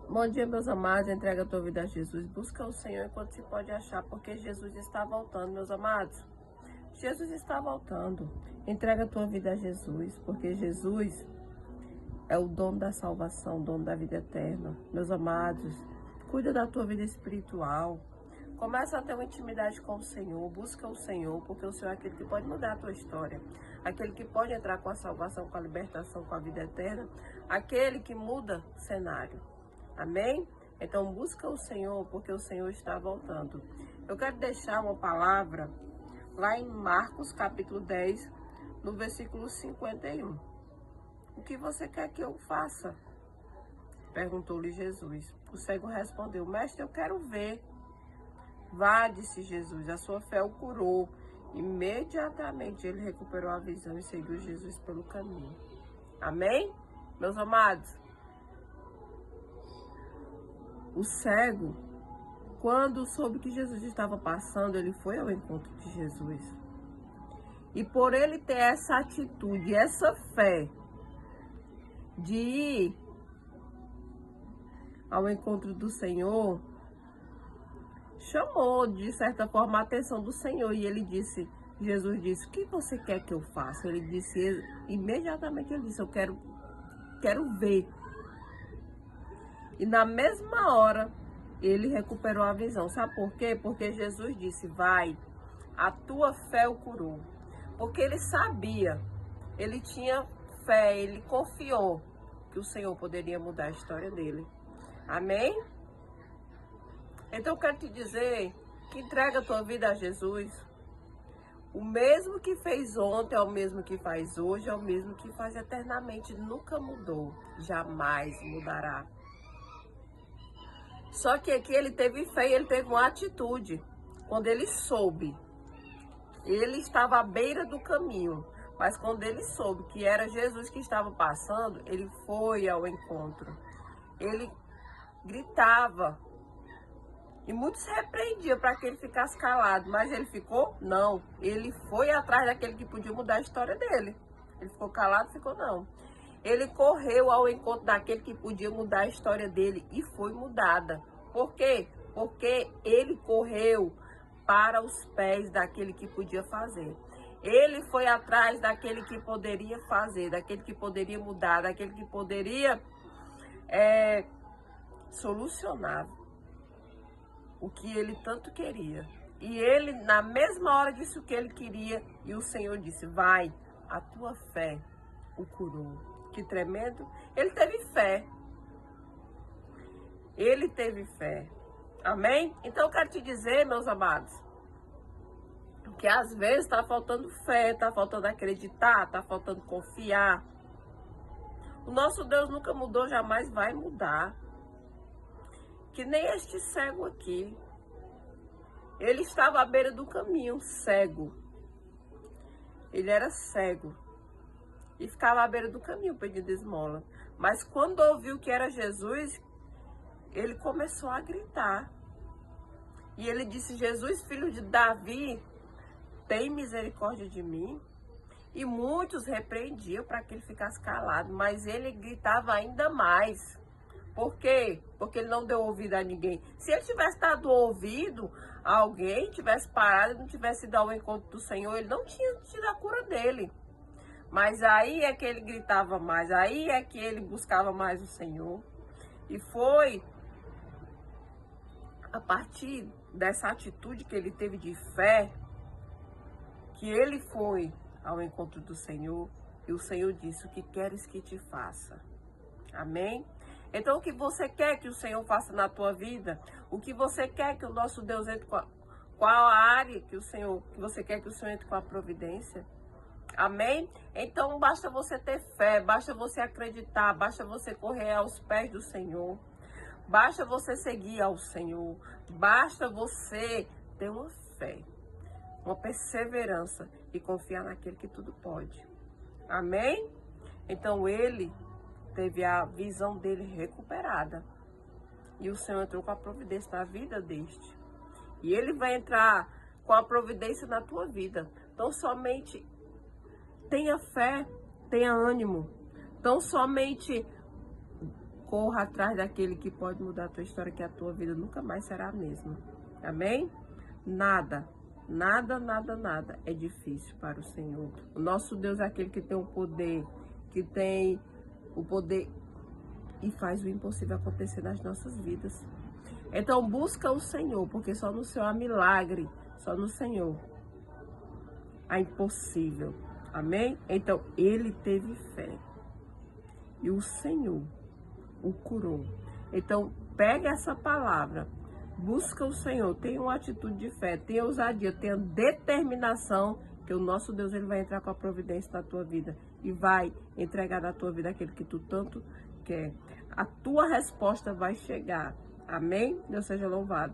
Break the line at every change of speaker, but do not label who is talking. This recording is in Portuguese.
Bom dia, meus amados. Entrega a tua vida a Jesus. Busca o Senhor enquanto se pode achar, porque Jesus está voltando, meus amados. Jesus está voltando. Entrega a tua vida a Jesus, porque Jesus é o dono da salvação, o dono da vida eterna. Meus amados, cuida da tua vida espiritual. Começa a ter uma intimidade com o Senhor. Busca o Senhor, porque o Senhor é aquele que pode mudar a tua história. Aquele que pode entrar com a salvação, com a libertação, com a vida eterna. Aquele que muda cenário. Amém? Então busca o Senhor, porque o Senhor está voltando. Eu quero deixar uma palavra lá em Marcos capítulo 10, no versículo 51. O que você quer que eu faça? Perguntou-lhe Jesus. O cego respondeu: Mestre, eu quero ver. Vá, disse Jesus, a sua fé o curou. Imediatamente ele recuperou a visão e seguiu Jesus pelo caminho. Amém? Meus amados, o cego, quando soube que Jesus estava passando, ele foi ao encontro de Jesus. E por ele ter essa atitude, essa fé de ir ao encontro do Senhor, chamou de certa forma a atenção do Senhor. E ele disse, Jesus disse: o que você quer que eu faça? Ele disse, imediatamente ele disse: eu quero ver. E na mesma hora, ele recuperou a visão. Sabe por quê? Porque Jesus disse: vai, a tua fé o curou. Porque ele sabia, ele tinha fé, ele confiou que o Senhor poderia mudar a história dele. Amém? Então eu quero te dizer que entrega a tua vida a Jesus. O mesmo que fez ontem é o mesmo que faz hoje, é o mesmo que faz eternamente. Nunca mudou, jamais mudará. Só que aqui ele teve fé e ele teve uma atitude. Quando ele soube, ele estava à beira do caminho, mas quando ele soube que era Jesus que estava passando, ele foi ao encontro. Ele gritava. E muitos repreendiam para que ele ficasse calado, mas ele ficou? Não. Ele foi atrás daquele que podia mudar a história dele. Ele ficou calado? Ficou não. Ele correu ao encontro daquele que podia mudar a história dele e foi mudada. Por quê? Porque ele correu para os pés daquele que podia fazer. Ele foi atrás daquele que poderia fazer, daquele que poderia mudar, daquele que poderia solucionar o que ele tanto queria. E ele, na mesma hora, disse o que ele queria. E o Senhor disse: vai, a tua fé o curou. Que tremendo. Ele teve fé. Ele teve fé. Amém? Então eu quero te dizer, meus amados, que às vezes está faltando fé, está faltando acreditar, está faltando confiar. O nosso Deus nunca mudou, jamais vai mudar. Que nem este cego aqui. Ele estava à beira do caminho, cego. Ele era cego. E ficava à beira do caminho pedindo esmola. Mas quando ouviu que era Jesus, ele começou a gritar. E ele disse: Jesus, filho de Davi, tem misericórdia de mim. E muitos repreendiam para que ele ficasse calado, mas ele gritava ainda mais. Por quê? Porque ele não deu ouvido a ninguém. Se ele tivesse dado ouvido a alguém, tivesse parado e não tivesse ido ao encontro do Senhor, ele não tinha tido a cura dele. Mas aí é que ele gritava mais, aí é que ele buscava mais o Senhor. E foi a partir dessa atitude que ele teve de fé, que ele foi ao encontro do Senhor. E o Senhor disse: o que queres que te faça? Amém? Então o que você quer que o Senhor faça na tua vida? O que você quer que o nosso Deus entre com qual a área que você quer que o Senhor entre com a providência? Amém? Então basta você ter fé, basta você acreditar, basta você correr aos pés do Senhor, basta você seguir ao Senhor, basta você ter uma fé, uma perseverança e confiar naquele que tudo pode. Amém? Então ele teve a visão dele recuperada e o Senhor entrou com a providência na vida deste. E ele vai entrar com a providência na tua vida. Então somente tenha fé, tenha ânimo. Então somente corra atrás daquele que pode mudar a tua história, que a tua vida nunca mais será a mesma. Amém? Nada, nada, nada, nada é difícil para o Senhor. O nosso Deus é aquele que tem o poder, e faz o impossível acontecer nas nossas vidas. Então busca o Senhor, porque só no Senhor há milagre, só no Senhor há impossível. Amém? Então ele teve fé e o Senhor o curou. Então pega essa palavra, busca o Senhor, tenha uma atitude de fé, tenha ousadia, tenha determinação, que o nosso Deus ele vai entrar com a providência na tua vida e vai entregar na tua vida aquele que tu tanto quer. A tua resposta vai chegar. Amém? Deus seja louvado.